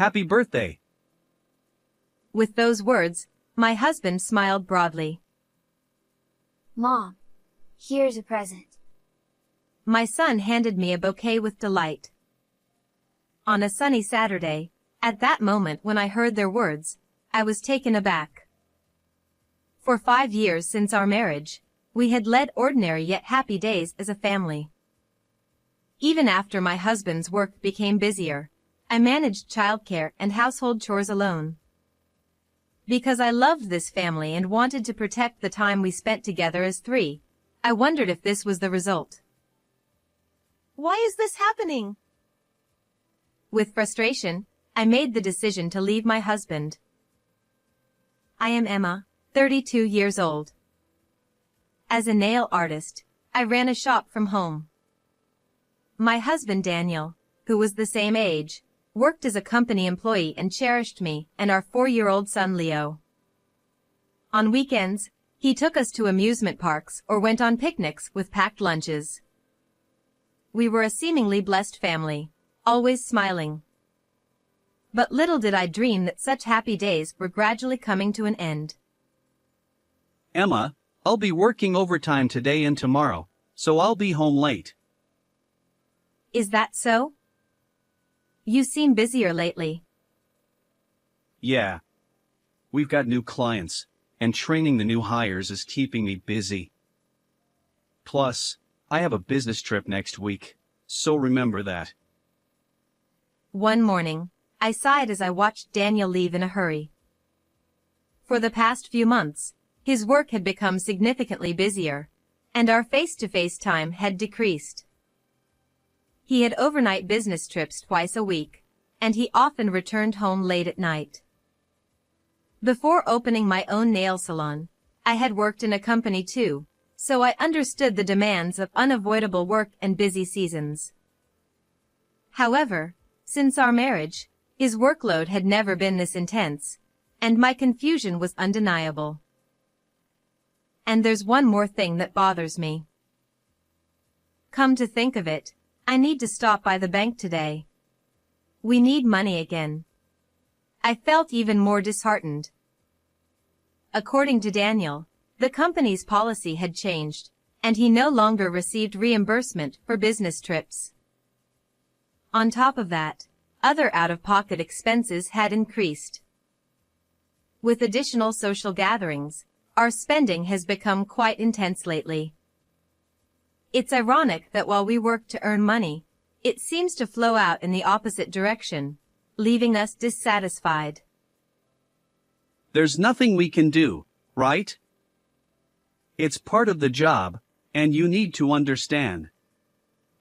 Happy birthday. With those words, my husband smiled broadly. Mom, here's a present. My son handed me a bouquet with delight. On a sunny Saturday, at that moment when I heard their words, I was taken aback. For 5 years since our marriage, we had led ordinary yet happy days as a family. Even after my husband's work became busier, I managed childcare and household chores alone. Because I loved this family and wanted to protect the time we spent together as three, I wondered if this was the result. Why is this happening? With frustration, I made the decision to leave my husband. I am Emma, 32 years old. As a nail artist, I ran a shop from home. My husband Daniel, who was the same age, worked as a company employee and cherished me and our 4-year-old son Leo. On weekends, he took us to amusement parks or went on picnics with packed lunches. We were a seemingly blessed family, always smiling. But little did I dream that such happy days were gradually coming to an end. Emma, I'll be working overtime today and tomorrow, so I'll be home late. Is that so? You seem busier lately. Yeah. We've got new clients, and training the new hires is keeping me busy. Plus, I have a business trip next week, so remember that. One morning, I sighed as I watched Daniel leave in a hurry. For the past few months, his work had become significantly busier, and our face-to-face time had decreased. He had overnight business trips twice a week, and he often returned home late at night. Before opening my own nail salon, I had worked in a company too, so I understood the demands of unavoidable work and busy seasons. However, since our marriage, his workload had never been this intense, and my confusion was undeniable. And there's one more thing that bothers me. Come to think of it, I need to stop by the bank today. We need money again. I felt even more disheartened. According to Daniel, the company's policy had changed, and he no longer received reimbursement for business trips. On top of that, other out-of-pocket expenses had increased. With additional social gatherings, our spending has become quite intense lately. It's ironic that while we work to earn money, it seems to flow out in the opposite direction, leaving us dissatisfied. There's nothing we can do, right? It's part of the job, and you need to understand.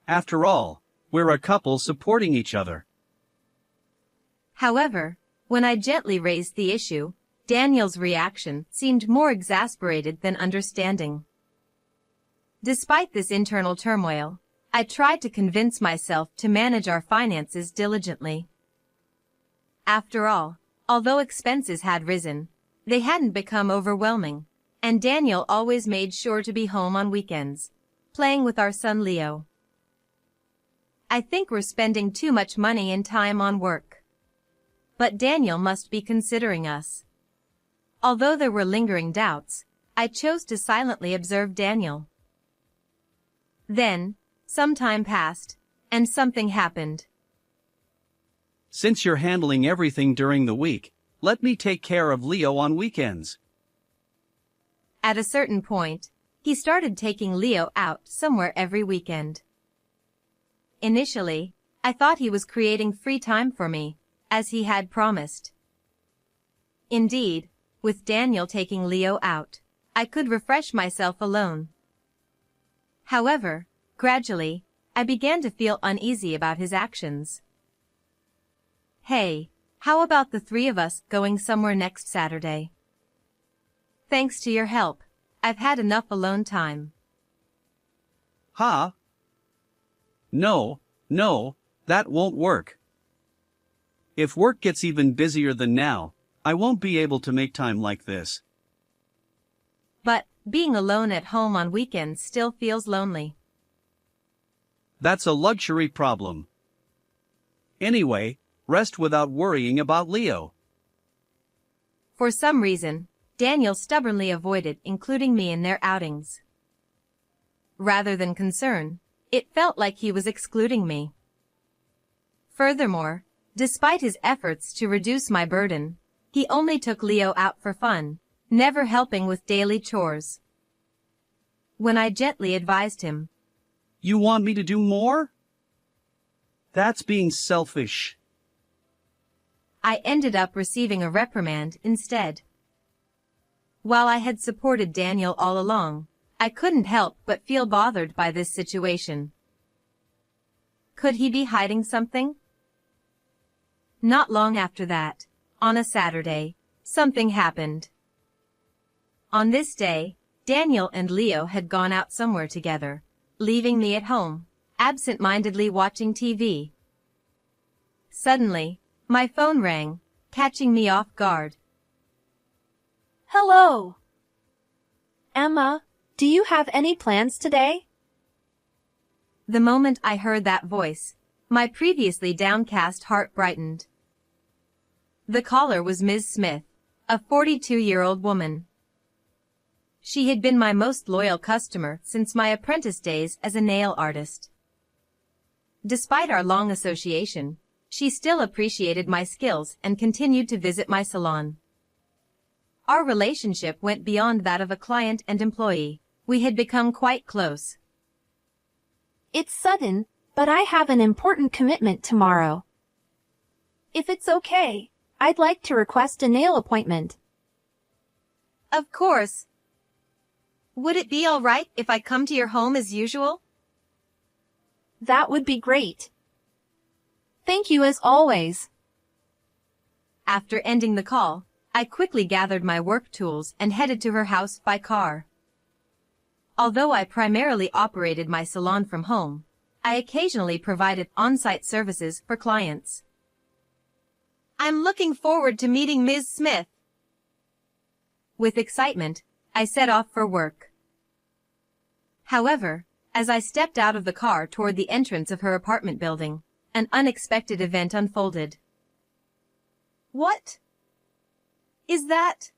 After all, we're a couple supporting each other. However, when I gently raised the issue, Daniel's reaction seemed more exasperated than understanding. Despite this internal turmoil, I tried to convince myself to manage our finances diligently. After all, although expenses had risen, they hadn't become overwhelming, and Daniel always made sure to be home on weekends, playing with our son Leo. I think we're spending too much money and time on work. But Daniel must be considering us. Although there were lingering doubts, I chose to silently observe Daniel. Then, some time passed, and something happened. Since you're handling everything during the week, let me take care of Leo on weekends. At a certain point, he started taking Leo out somewhere every weekend. Initially, I thought he was creating free time for me, as he had promised. Indeed, with Daniel taking Leo out, I could refresh myself alone. However, gradually, I began to feel uneasy about his actions. Hey, how about the three of us going somewhere next Saturday? Thanks to your help, I've had enough alone time. Huh? No, that won't work. If work gets even busier than now, I won't be able to make time like this. But being alone at home on weekends still feels lonely. That's a luxury problem. Anyway, Rest without worrying about Leo. For some reason, Daniel stubbornly avoided including me in their outings. Rather than concern, it felt like he was excluding me. Furthermore, despite his efforts to reduce my burden, he only took Leo out for fun, never helping with daily chores. When I gently advised him, You want me to do more? That's being selfish. I ended up receiving a reprimand instead. While I had supported Daniel all along, I couldn't help but feel bothered by this situation. Could he be hiding something? Not long after that, on a Saturday, something happened. On this day, Daniel and Leo had gone out somewhere together, leaving me at home, absent-mindedly watching TV. Suddenly, my phone rang, catching me off guard. Hello. Emma, do you have any plans today? The moment I heard that voice, my previously downcast heart brightened. The caller was Ms. Smith, a 42-year-old woman. She had been my most loyal customer since my apprentice days as a nail artist. Despite our long association, she still appreciated my skills and continued to visit my salon. Our relationship went beyond that of a client and employee. We had become quite close. It's sudden, but I have an important commitment tomorrow. If it's okay, I'd like to request a nail appointment. Of course. Would it be all right if I come to your home as usual? That would be great. Thank you as always. After ending the call, I quickly gathered my work tools and headed to her house by car. Although I primarily operated my salon from home, I occasionally provided on-site services for clients. I'm looking forward to meeting Ms. Smith. With excitement, I set off for work. However, as I stepped out of the car toward the entrance of her apartment building, an unexpected event unfolded. What is that?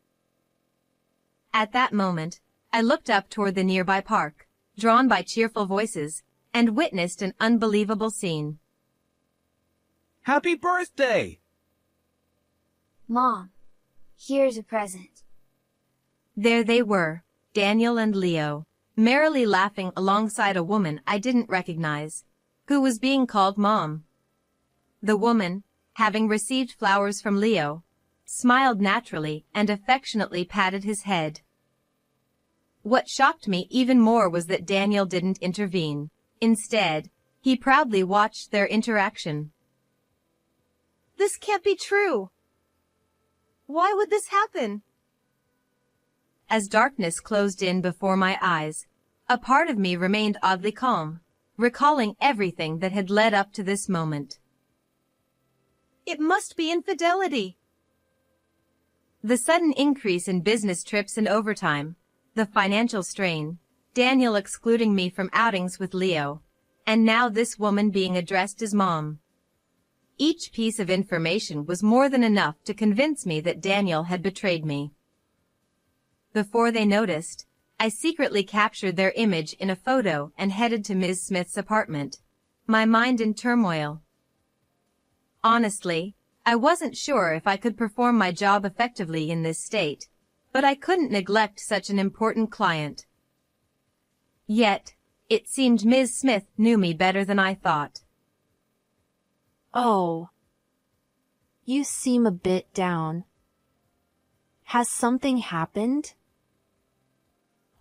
At that moment, I looked up toward the nearby park, drawn by cheerful voices, and witnessed an unbelievable scene. Happy birthday! Mom, here's a present. There they were, Daniel and Leo, merrily laughing alongside a woman I didn't recognize, who was being called Mom. The woman, having received flowers from Leo, smiled naturally and affectionately patted his head. What shocked me even more was that Daniel didn't intervene. Instead, he proudly watched their interaction. This can't be true. Why would this happen? As darkness closed in before my eyes, a part of me remained oddly calm, recalling everything that had led up to this moment. It must be infidelity. The sudden increase in business trips and overtime, the financial strain, Daniel excluding me from outings with Leo, and now this woman being addressed as Mom. Each piece of information was more than enough to convince me that Daniel had betrayed me. Before they noticed, I secretly captured their image in a photo and headed to Ms. Smith's apartment, my mind in turmoil. Honestly, I wasn't sure if I could perform my job effectively in this state, but I couldn't neglect such an important client. Yet, it seemed Ms. Smith knew me better than I thought. Oh. You seem a bit down. Has something happened?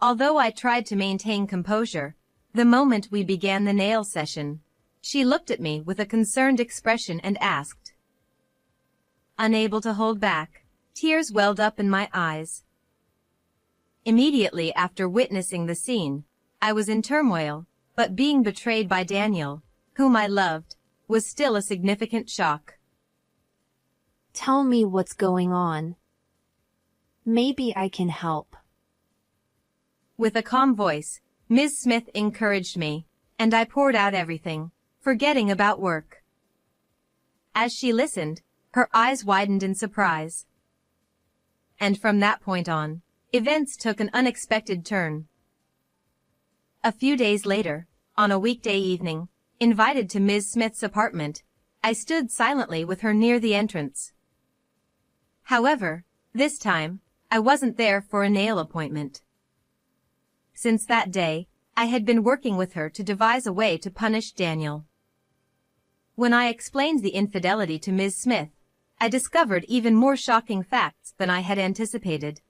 Although I tried to maintain composure, the moment we began the nail session, she looked at me with a concerned expression and asked. Unable to hold back, tears welled up in my eyes. Immediately after witnessing the scene, I was in turmoil, but being betrayed by Daniel, whom I loved, was still a significant shock. Tell me what's going on. Maybe I can help. With a calm voice, Ms. Smith encouraged me, and I poured out everything, forgetting about work. As she listened, her eyes widened in surprise. And from that point on, events took an unexpected turn. A few days later, on a weekday evening, invited to Ms. Smith's apartment, I stood silently with her near the entrance. However, this time, I wasn't there for a nail appointment. Since that day, I had been working with her to devise a way to punish Daniel. When I explained the infidelity to Ms. Smith, I discovered even more shocking facts than I had anticipated.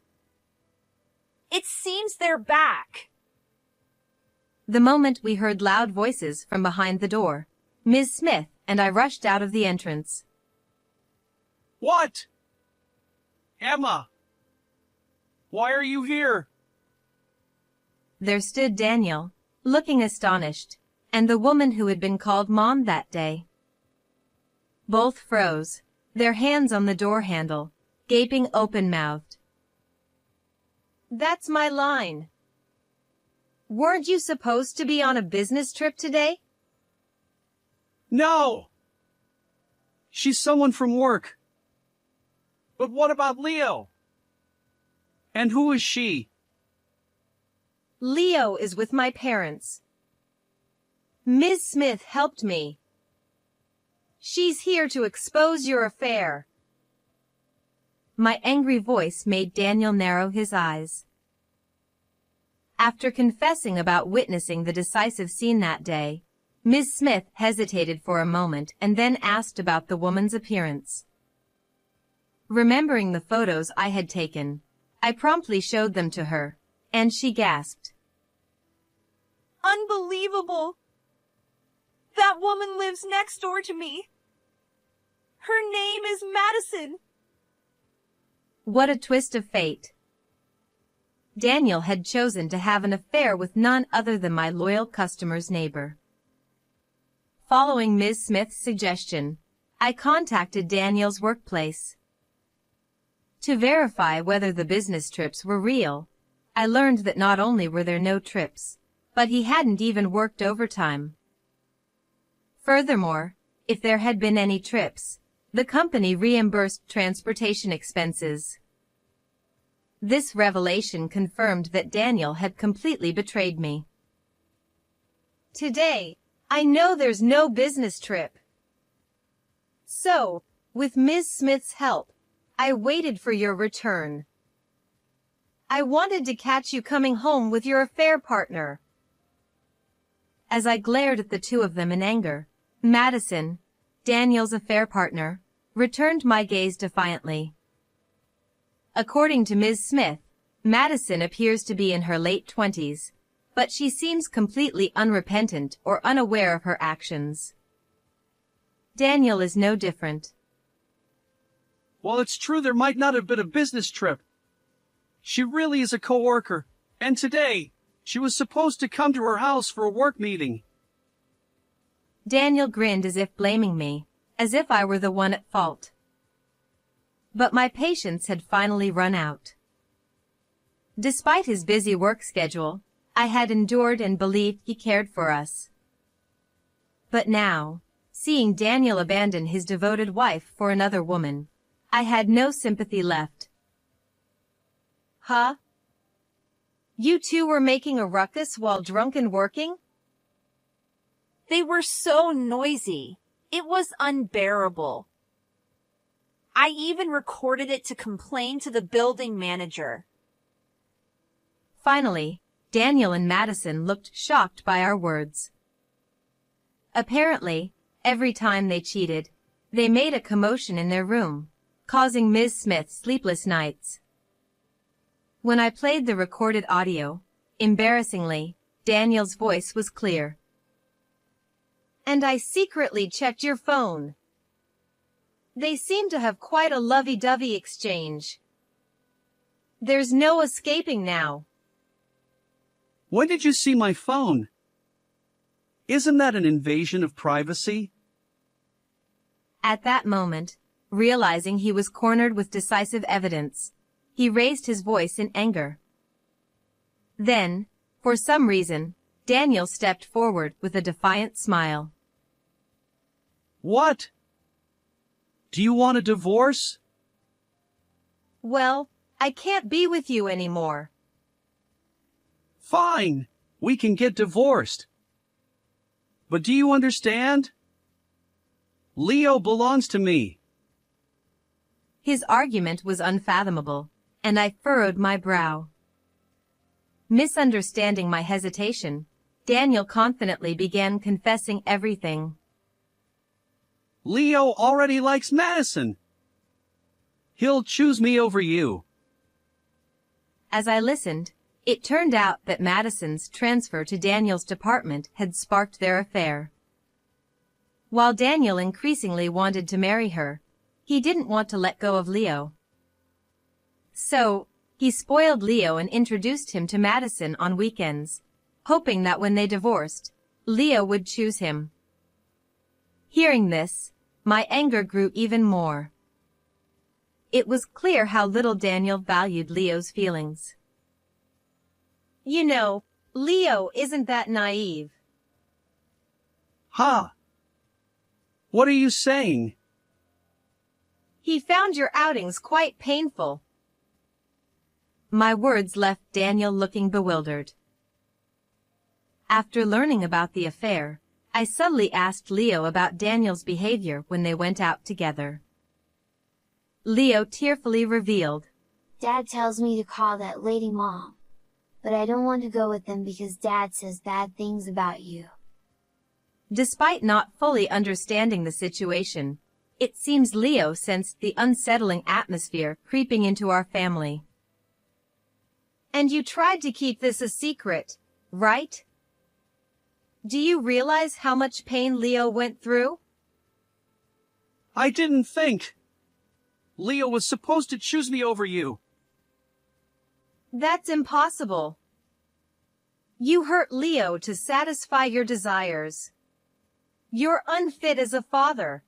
It seems they're back. The moment we heard loud voices from behind the door, Ms. Smith and I rushed out of the entrance. What? Emma! Why are you here? There stood Daniel, looking astonished, and the woman who had been called Mom that day. Both froze, their hands on the door handle, gaping open-mouthed. That's my line. Weren't you supposed to be on a business trip today? No! She's someone from work. But what about Leo? And who is she? Leo is with my parents. Ms. Smith helped me. She's here to expose your affair. My angry voice made Daniel narrow his eyes. After confessing about witnessing the decisive scene that day, Ms. Smith hesitated for a moment and then asked about the woman's appearance. Remembering the photos I had taken, I promptly showed them to her, and she gasped. Unbelievable! That woman lives next door to me. Her name is Madison. What a twist of fate. Daniel had chosen to have an affair with none other than my loyal customer's neighbor. Following Ms. Smith's suggestion, I contacted Daniel's workplace. To verify whether the business trips were real, I learned that not only were there no trips, but he hadn't even worked overtime. Furthermore, if there had been any trips, the company reimbursed transportation expenses. This revelation confirmed that Daniel had completely betrayed me. Today, I know there's no business trip. So, with Ms. Smith's help, I waited for your return. I wanted to catch you coming home with your affair partner. As I glared at the two of them in anger, Madison, Daniel's affair partner, returned my gaze defiantly. According to Ms. Smith, Madison appears to be in her late 20s, but she seems completely unrepentant or unaware of her actions. Daniel is no different. Well, it's true there might not have been a business trip. She really is a coworker, and today, she was supposed to come to her house for a work meeting. Daniel grinned as if blaming me, as if I were the one at fault. But my patience had finally run out. Despite his busy work schedule, I had endured and believed he cared for us. But now, seeing Daniel abandon his devoted wife for another woman, I had no sympathy left. Huh? You two were making a ruckus while drunk and working? They were so noisy. It was unbearable. I even recorded it to complain to the building manager. Finally, Daniel and Madison looked shocked by our words. Apparently, every time they cheated, they made a commotion in their room, causing Ms. Smith sleepless nights. When I played the recorded audio, embarrassingly, Daniel's voice was clear. And I secretly checked your phone. They seem to have quite a lovey-dovey exchange. There's no escaping now. When did you see my phone? Isn't that an invasion of privacy? At that moment, realizing he was cornered with decisive evidence, he raised his voice in anger. Then, for some reason, Daniel stepped forward with a defiant smile. What? Do you want a divorce? Well, I can't be with you anymore. Fine, we can get divorced. But do you understand? Leo belongs to me. His argument was unfathomable, and I furrowed my brow. Misunderstanding my hesitation, Daniel confidently began confessing everything. Leo already likes Madison. He'll choose me over you. As I listened, it turned out that Madison's transfer to Daniel's department had sparked their affair. While Daniel increasingly wanted to marry her, he didn't want to let go of Leo. So, he spoiled Leo and introduced him to Madison on weekends, hoping that when they divorced, Leo would choose him. Hearing this, my anger grew even more. It was clear how little Daniel valued Leo's feelings. You know, Leo isn't that naive. Ha! What are you saying? He found your outings quite painful. My words left Daniel looking bewildered. After learning about the affair, I subtly asked Leo about Daniel's behavior when they went out together. Leo tearfully revealed, Dad tells me to call that lady Mom. But I don't want to go with them because Dad says bad things about you. Despite not fully understanding the situation, it seems Leo sensed the unsettling atmosphere creeping into our family. And you tried to keep this a secret, right? Do you realize how much pain Leo went through? I didn't think. Leo was supposed to choose me over you. That's impossible. You hurt Leo to satisfy your desires. You're unfit as a father.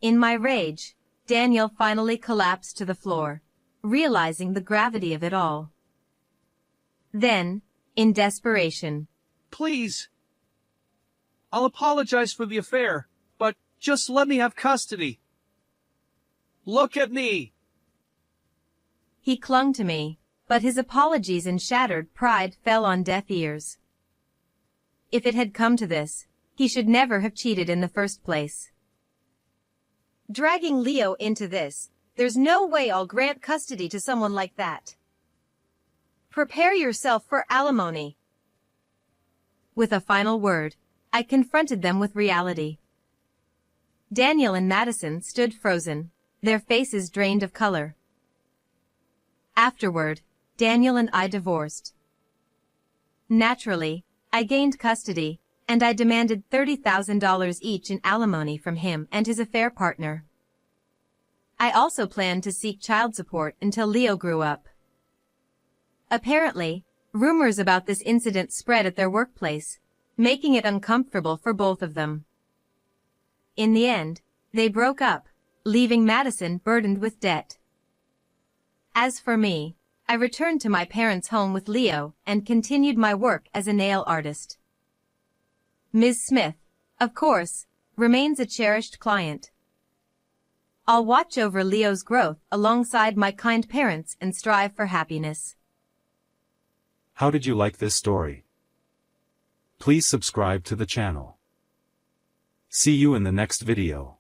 In my rage, Daniel finally collapsed to the floor, realizing the gravity of it all. Then, in desperation, Please. I'll apologize for the affair, but just let me have custody. Look at me. he clung to me, but his apologies and shattered pride fell on deaf ears. If it had come to this, he should never have cheated in the first place. Dragging Leo into this, there's no way I'll grant custody to someone like that. Prepare yourself for alimony. With a final word, I confronted them with reality. Daniel and Madison stood frozen, their faces drained of color. Afterward, Daniel and I divorced. Naturally, I gained custody, and I demanded $30,000 each in alimony from him and his affair partner. I also planned to seek child support until Leo grew up. Apparently, rumors about this incident spread at their workplace, making it uncomfortable for both of them. In the end, they broke up, leaving Madison burdened with debt. As for me, I returned to my parents' home with Leo and continued my work as a nail artist. Ms. Smith, of course, remains a cherished client. I'll watch over Leo's growth alongside my kind parents and strive for happiness. How did you like this story? Please subscribe to the channel. See you in the next video.